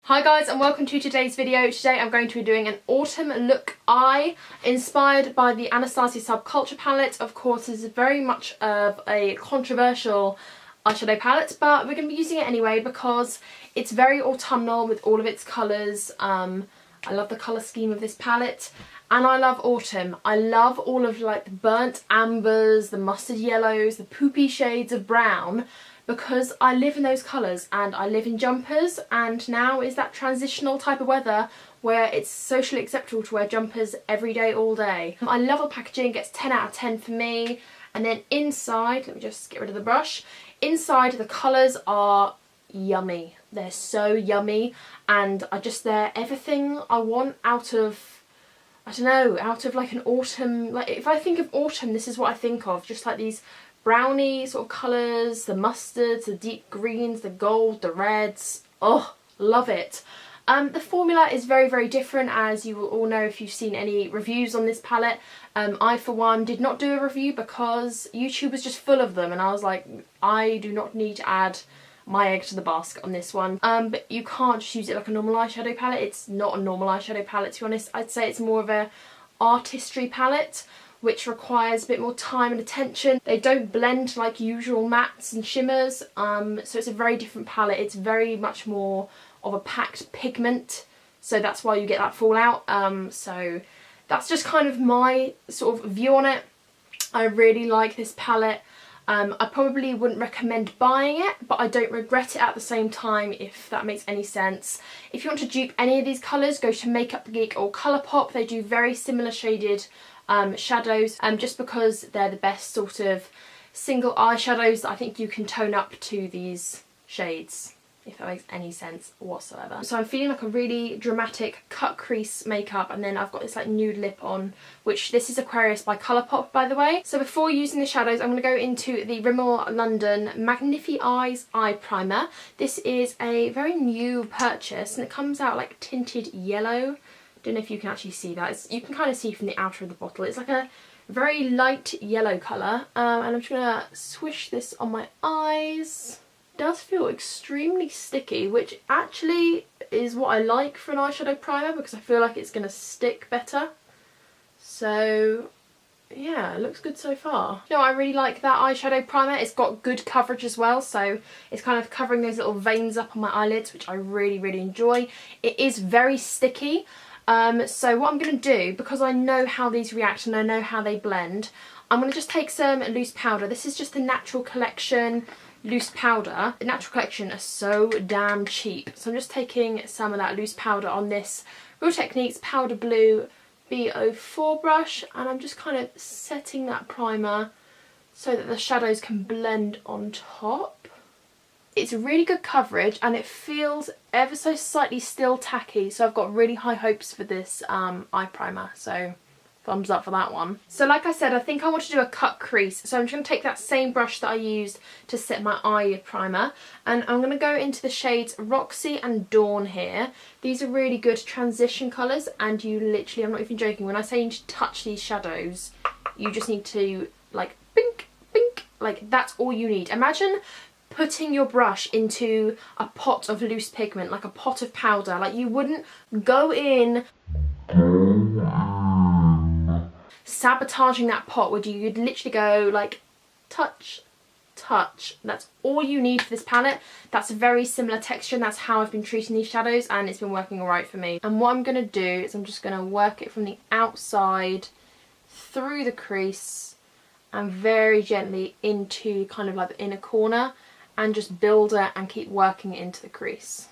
Hi guys and welcome to today's video. Today I'm going to be doing an autumn look eye inspired by the Anastasia Subculture Palette. Of course, this is very much of a controversial eyeshadow palette, but we're going to be using it anyway because it's very autumnal with all of its colours. I love the colour scheme of this palette and I love autumn. I love all of like the burnt ambers, the mustard yellows, the poopy shades of brown, because I live in those colours and I live in jumpers, and now is that transitional type of weather where it's socially acceptable to wear jumpers every day, all day. I love the packaging, it gets 10 out of 10 for me. And then inside, let me just get rid of the brush, inside the colours are yummy. They're so yummy and they're everything I want out of, I don't know, out of like an autumn. Like if I think of autumn, this is what I think of, just like these brownie sort of colours, the mustards, the deep greens, the gold, the reds. Oh, love it. The formula is very, very different, as you will all know if you've seen any reviews on this palette. I, for one, did not do a review because YouTube was just full of them, and I was like, I do not need to add my egg to the basket on this one. But you can't just use it like a normal eyeshadow palette. It's not a normal eyeshadow palette, to be honest. I'd say it's more of a artistry palette, which requires a bit more time and attention. They don't blend like usual mattes and shimmers, so it's a very different palette. It's very much more of a packed pigment, so that's why you get that fallout. So that's just kind of my sort of view on it. I really like this palette. I probably wouldn't recommend buying it, but I don't regret it at the same time, if that makes any sense. If you want to dupe any of these colours, go to Makeup Geek or Colourpop. They do very similar shaded shadows, just because they're the best sort of single eyeshadows that I think you can tone up to these shades, if that makes any sense whatsoever. So I'm feeling like a really dramatic cut crease makeup, and then I've got this like nude lip on, which this is Aquarius by Colourpop, by the way. So before using the shadows, I'm going to go into the Rimmel London Magnify Eyes Eye Primer. This is a very new purchase and it comes out like tinted yellow. Don't know if you can actually see that. You can kind of see from the outer of the bottle. It's like a very light yellow colour, and I'm just going to swish this on my eyes. It does feel extremely sticky, which actually is what I like for an eyeshadow primer, because I feel like it's going to stick better. So yeah, it looks good so far. You know, I really like that eyeshadow primer. It's got good coverage as well, so it's kind of covering those little veins up on my eyelids, which I really, really enjoy. It is very sticky. So what I'm going to do, because I know how these react and I know how they blend, I'm going to just take some loose powder. This is just the Natural Collection loose powder. The Natural Collection are so damn cheap. So I'm just taking some of that loose powder on this Real Techniques Powder Blue B04 brush, and I'm just kind of setting that primer so that the shadows can blend on top. It's really good coverage and it feels ever so slightly still tacky, so I've got really high hopes for this eye primer, so thumbs up for that one. So like I said, I think I want to do a cut crease, so I'm just going to take that same brush that I used to set my eye primer, and I'm going to go into the shades Roxy and Dawn here. These are really good transition colours, and you literally, I'm not even joking, when I say you need to touch these shadows, you just need to like bink, bink, like that's all you need. Imagine putting your brush into a pot of loose pigment, like a pot of powder. Like, you wouldn't go in sabotaging that pot, would you? You'd literally go like touch, touch. That's all you need for this palette. That's a very similar texture, and that's how I've been treating these shadows, and it's been working alright for me. And what I'm going to do is I'm just going to work it from the outside through the crease and very gently into kind of like the inner corner, and just build it and keep working it into the crease.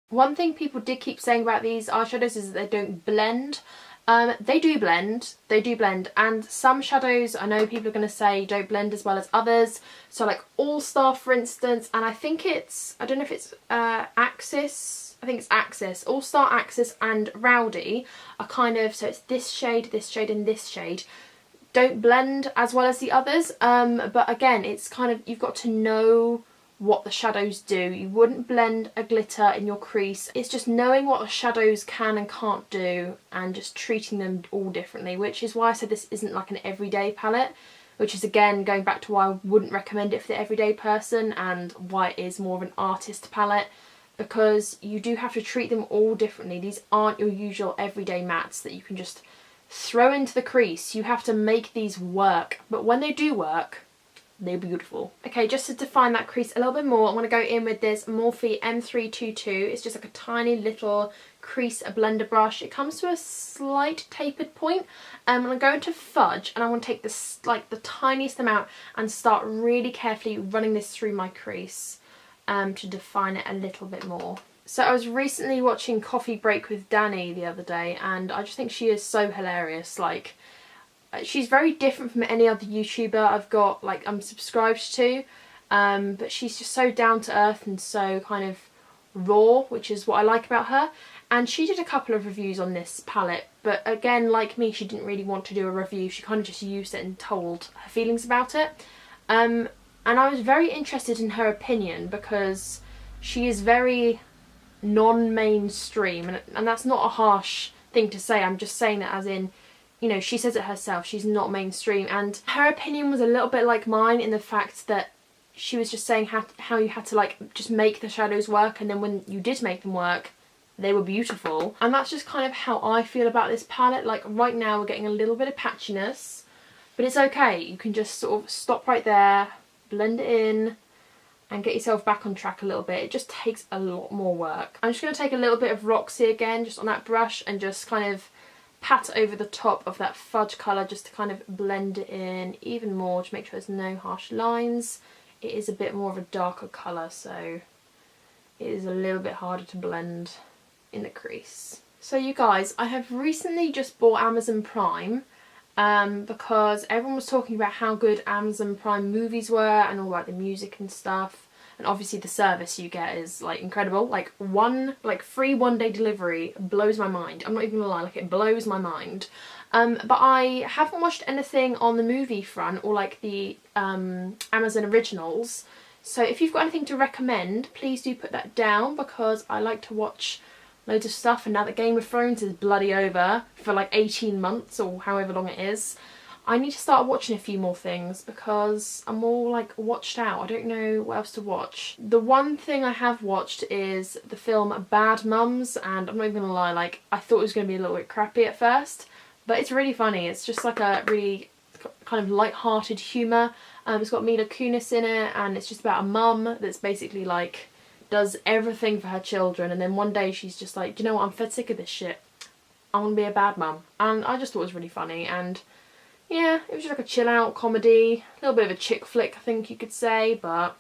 One thing people did keep saying about these eyeshadows is that they don't blend. They do blend, and some shadows I know people are going to say don't blend as well as others. So like All Star, for instance, and I think it's, I don't know if it's Axis. I think it's Axis. All Star, Axis and Rowdy are kind of, so it's this shade and this shade. Don't blend as well as the others, but again, it's kind of, you've got to know what the shadows do. You wouldn't blend a glitter in your crease. It's just knowing what the shadows can and can't do and just treating them all differently, which is why I said this isn't like an everyday palette. which is again going back to why I wouldn't recommend it for the everyday person and why it is more of an artist palette, because you do have to treat them all differently. These aren't your usual everyday mattes that you can just throw into the crease. You have to make these work, but when they do work, they're beautiful. Okay, just to define that crease a little bit more, I'm going to go in with this Morphe M322. It's just like a tiny little crease blender brush. It comes to a slight tapered point. I'm going to go into Fudge, and I'm going to take this, like the tiniest amount, and start really carefully running this through my crease to define it a little bit more. So I was recently watching Coffee Break with Danny the other day, and I just think she is so hilarious. Like, she's very different from any other YouTuber I'm subscribed to, but she's just so down to earth and so kind of raw, which is what I like about her. And she did a couple of reviews on this palette, but again, like me, she didn't really want to do a review. She kind of just used it and told her feelings about it. And I was very interested in her opinion, because she is very non-mainstream, and that's not a harsh thing to say. I'm just saying that as in, you know, she says it herself, she's not mainstream, and her opinion was a little bit like mine in the fact that she was just saying how you had to like just make the shadows work, and then when you did make them work, they were beautiful. And that's just kind of how I feel about this palette. Like right now we're getting a little bit of patchiness, but it's okay. You can just sort of stop right there, blend it in, and get yourself back on track a little bit. It just takes a lot more work. I'm just going to take a little bit of Roxy again, just on that brush, and just kind of pat over the top of that Fudge colour just to kind of blend it in even more to make sure there's no harsh lines. It is a bit more of a darker colour, so it is a little bit harder to blend in the crease. So you guys, I have recently just bought Amazon Prime because everyone was talking about how good Amazon Prime movies were and all like the music and stuff. And obviously the service you get is like incredible. Like free one-day delivery blows my mind. I'm not even gonna lie, like it blows my mind. But I haven't watched anything on the movie front or like the Amazon originals. So if you've got anything to recommend, please do put that down, because I like to watch loads of stuff, and now that Game of Thrones is bloody over for like 18 months or however long it is, I need to start watching a few more things because I'm all like watched out. I don't know what else to watch. The one thing I have watched is the film Bad Mums, and I'm not even gonna lie, like I thought it was gonna be a little bit crappy at first, but it's really funny. It's just like a really kind of light-hearted humour. It's got Mila Kunis in it, and it's just about a mum that's basically like does everything for her children, and then one day she's just like, do you know what, I'm fed sick of this shit. I want to be a bad mum. And I just thought it was really funny, and yeah, it was just like a chill out comedy, a little bit of a chick flick I think you could say, but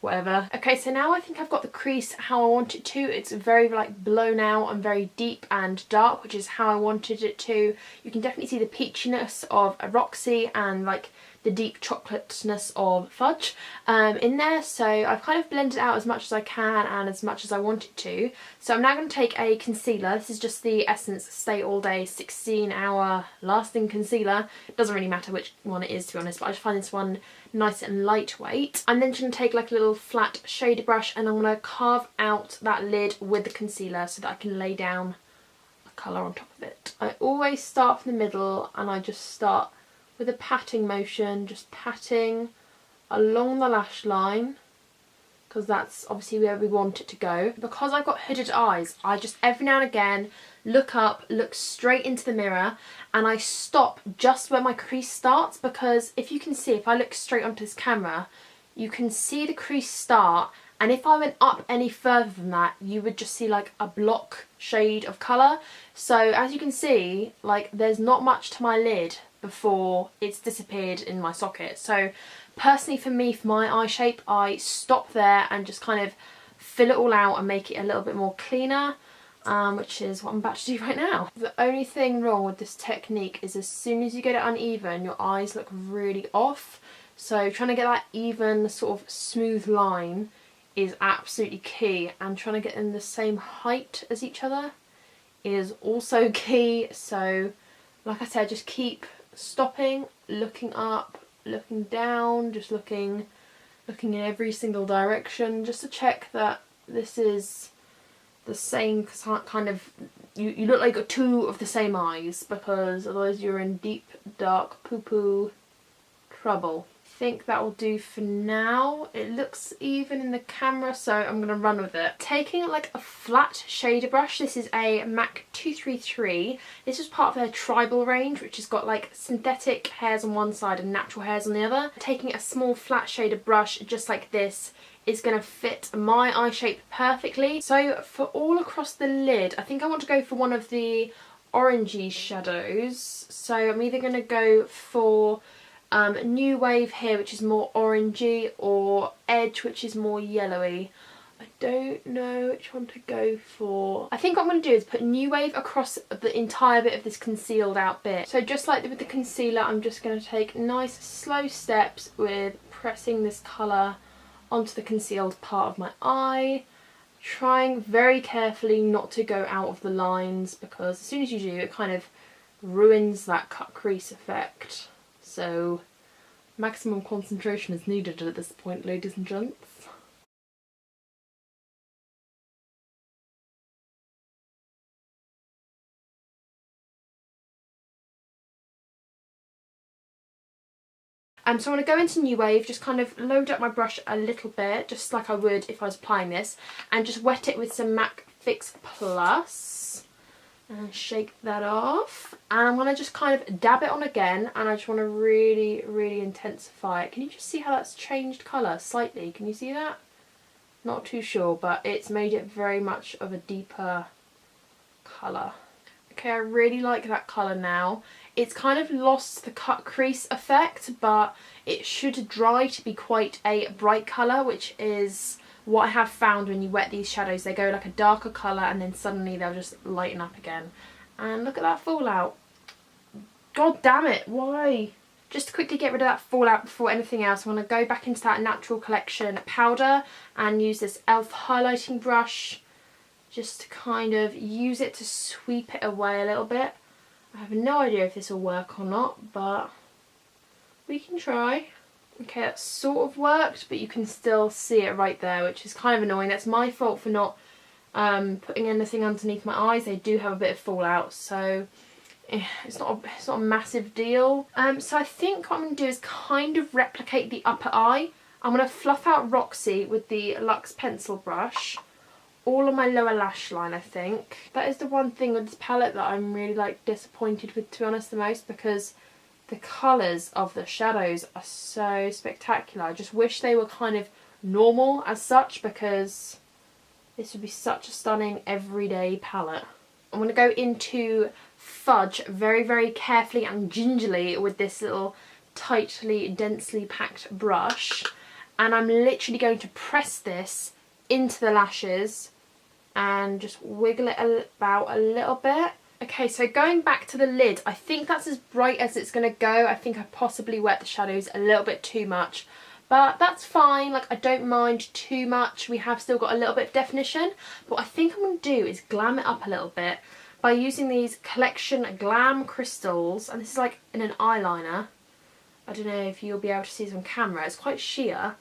whatever. Okay, so now I think I've got the crease how I want it to. It's very like blown out and very deep and dark, which is how I wanted it to. You can definitely see the peachiness of a Roxy and like the deep chocolateness of Fudge in there. So I've kind of blended out as much as I can and as much as I want it to. So I'm now going to take a concealer. This is just the Essence Stay All Day 16-hour lasting concealer. It doesn't really matter which one it is, to be honest, but I just find this one nice and lightweight. I'm then just going to take like a little flat shader brush, and I'm going to carve out that lid with the concealer so that I can lay down a colour on top of it. I always start from the middle, and I just start with a patting motion, just patting along the lash line, because that's obviously where we want it to go. Because I've got hooded eyes, I just every now and again look up, look straight into the mirror, and I stop just where my crease starts, because if you can see, if I look straight onto this camera, you can see the crease start, and if I went up any further than that, you would just see like a block shade of colour. So as you can see, like there's not much to my lid before it's disappeared in my socket. So personally for me, for my eye shape, I stop there and just kind of fill it all out and make it a little bit more cleaner, which is what I'm about to do right now. The only thing wrong with this technique is as soon as you get it uneven, your eyes look really off. So trying to get that even sort of smooth line is absolutely key, and trying to get them the same height as each other is also key. So like I said, just keep stopping, looking up, looking down, just looking in every single direction, just to check that this is the same kind of, you look like two of the same eyes, because otherwise you're in deep dark poo-poo trouble. I think that will do for now. It looks even in the camera, so I'm going to run with it. Taking like a flat shader brush, this is a MAC 233. This is part of their tribal range, which has got like synthetic hairs on one side and natural hairs on the other. Taking a small flat shader brush just like this is going to fit my eye shape perfectly. So for all across the lid, I think I want to go for one of the orangey shadows. So I'm either going to go for New Wave here, which is more orangey, or Edge, which is more yellowy. I don't know which one to go for. I think what I'm going to do is put New Wave across the entire bit of this concealed out bit. So just like with the concealer, I'm just going to take nice slow steps with pressing this colour onto the concealed part of my eye, trying very carefully not to go out of the lines, because as soon as you do, it kind of ruins that cut crease effect. So maximum concentration is needed at this point, ladies and gents. So I'm going to go into New Wave, just kind of load up my brush a little bit, just like I would if I was applying this, and just wet it with some MAC Fix Plus. And shake that off. And I'm going to just kind of dab it on again, and I just want to really, really intensify it. Can you just see how that's changed colour slightly? Can you see that? Not too sure, but it's made it very much of a deeper colour. Okay, I really like that colour now. It's kind of lost the cut crease effect, but it should dry to be quite a bright colour, which is what I have found when you wet these shadows. They go like a darker colour and then suddenly they'll just lighten up again. And look at that fallout. God damn it, why? Just to quickly get rid of that fallout before anything else, I'm going to go back into that Natural Collection powder and use this e.l.f. highlighting brush just to kind of use it to sweep it away a little bit. I have no idea if this will work or not, but we can try. Okay, that sort of worked, but you can still see it right there, which is kind of annoying. That's my fault for not putting anything underneath my eyes. They do have a bit of fallout, so it's not a massive deal. So I think what I'm going to do is kind of replicate the upper eye. I'm going to fluff out Roxy with the Luxe pencil brush all on my lower lash line, I think. That is the one thing with this palette that I'm really like disappointed with, to be honest, the most, because the colours of the shadows are so spectacular. I just wish they were kind of normal as such, because this would be such a stunning everyday palette. I'm going to go into Fudge very, very carefully and gingerly with this little tightly, densely packed brush, and I'm literally going to press this into the lashes and just wiggle it about a little bit. Okay, so going back to the lid, I think that's as bright as it's going to go. I think I possibly wet the shadows a little bit too much, but that's fine. Like, I don't mind too much. We have still got a little bit of definition, but what I think I'm going to do is glam it up a little bit by using these Collection Glam crystals, and this is like in an eyeliner. I don't know if you'll be able to see this on camera. It's quite sheer,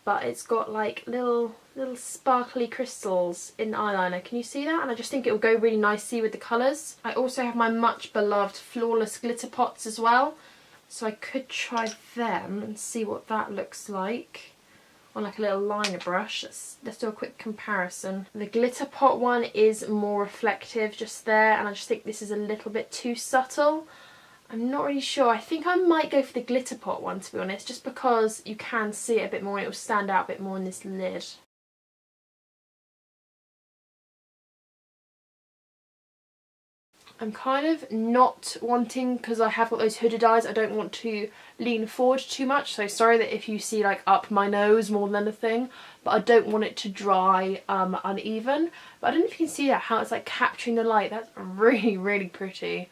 but it's got like little sparkly crystals in the eyeliner. Can you see that? And I just think it will go really nicely with the colours. I also have my much beloved Flawless glitter pots as well, so I could try them and see what that looks like on like a little liner brush. Let's do a quick comparison. The glitter pot one is more reflective just there, and I just think this is a little bit too subtle. I'm not really sure. I think I might go for the glitter pot one, to be honest, just because you can see it a bit more and it will stand out a bit more in this lid. I'm kind of not wanting, because I have got those hooded eyes, I don't want to lean forward too much, so sorry that if you see like up my nose more than anything, but I don't want it to dry uneven. But I don't know if you can see that, how it's like capturing the light. That's really, really pretty.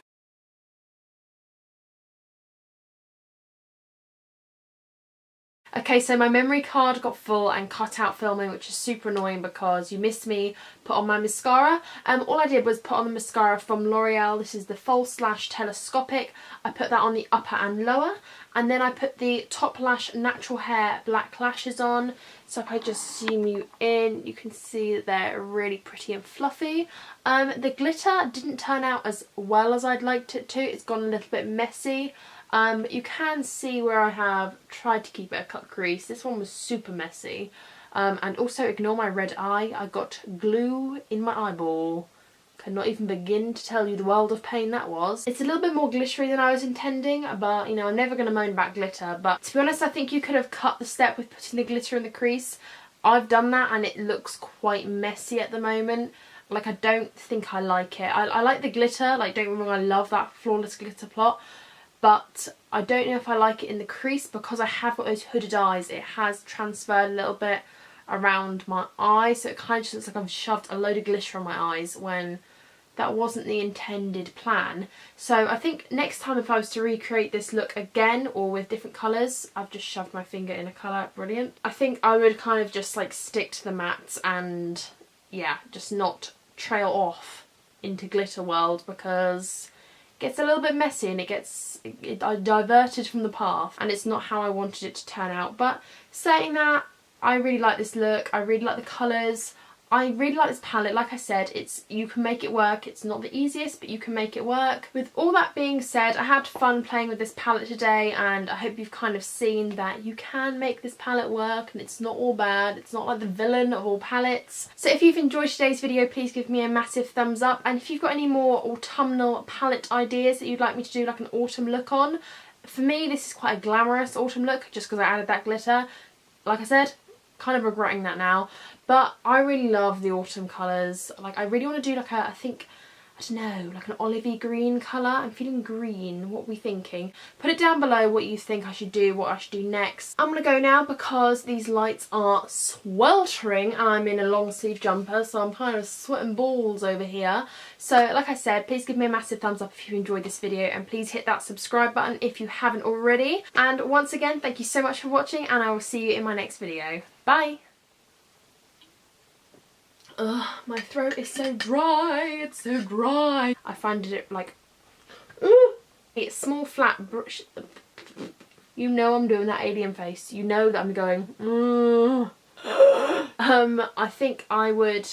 Okay, so my memory card got full and cut out filming, which is super annoying because you missed me put on my mascara. All I did was put on the mascara from L'Oreal. This is the False Lash Telescopic. I put that on the upper and lower, and then I put the Top Lash Natural Hair Black Lashes on. So if I just zoom you in, you can see that they're really pretty and fluffy. The glitter didn't turn out as well as I'd liked it to. It's gone a little bit messy. You can see where I have tried to keep it a cut crease. This one was super messy. And also ignore my red eye. I got glue in my eyeball. Cannot even begin to tell you the world of pain that was. It's a little bit more glittery than I was intending, but you know, I'm never going to moan about glitter. But to be honest, I think you could have cut the step with putting the glitter in the crease. I've done that and it looks quite messy at the moment. Like, I don't think I like it. I like the glitter, like, don't get me wrong, I love that flawless glitter plot. But I don't know if I like it in the crease because I have got those hooded eyes. It has transferred a little bit around my eye, so it kind of just looks like I've shoved a load of glitter on my eyes when that wasn't the intended plan. So I think next time if I was to recreate this look again or with different colours, I've just shoved my finger in a colour, brilliant. I think I would kind of just like stick to the mattes and yeah, just not trail off into glitter world because it gets a little bit messy and I diverted from the path and it's not how I wanted it to turn out. But saying that, I really like this look, I really like the colours, I really like this palette. Like I said, you can make it work. It's not the easiest, but you can make it work. With all that being said, I had fun playing with this palette today and I hope you've kind of seen that you can make this palette work and it's not all bad. It's not like the villain of all palettes. So if you've enjoyed today's video, please give me a massive thumbs up, and if you've got any more autumnal palette ideas that you'd like me to do like an autumn look on, for me this is quite a glamorous autumn look just because I added that glitter. Like I said, kind of regretting that now, but I really love the autumn colours. Like, I really want to do like a, I don't know, like an olivey green colour. I'm feeling green. What are we thinking? Put it down below what you think I should do, what I should do next. I'm going to go now because these lights are sweltering and I'm in a long sleeve jumper, so I'm kind of sweating balls over here. So like I said, please give me a massive thumbs up if you enjoyed this video and please hit that subscribe button if you haven't already. And once again, thank you so much for watching and I will see you in my next video. Bye! Ugh, my throat is so dry, it's so dry. I find it like, it's small flat brush. You know I'm doing that alien face. You know that I'm going, I think I would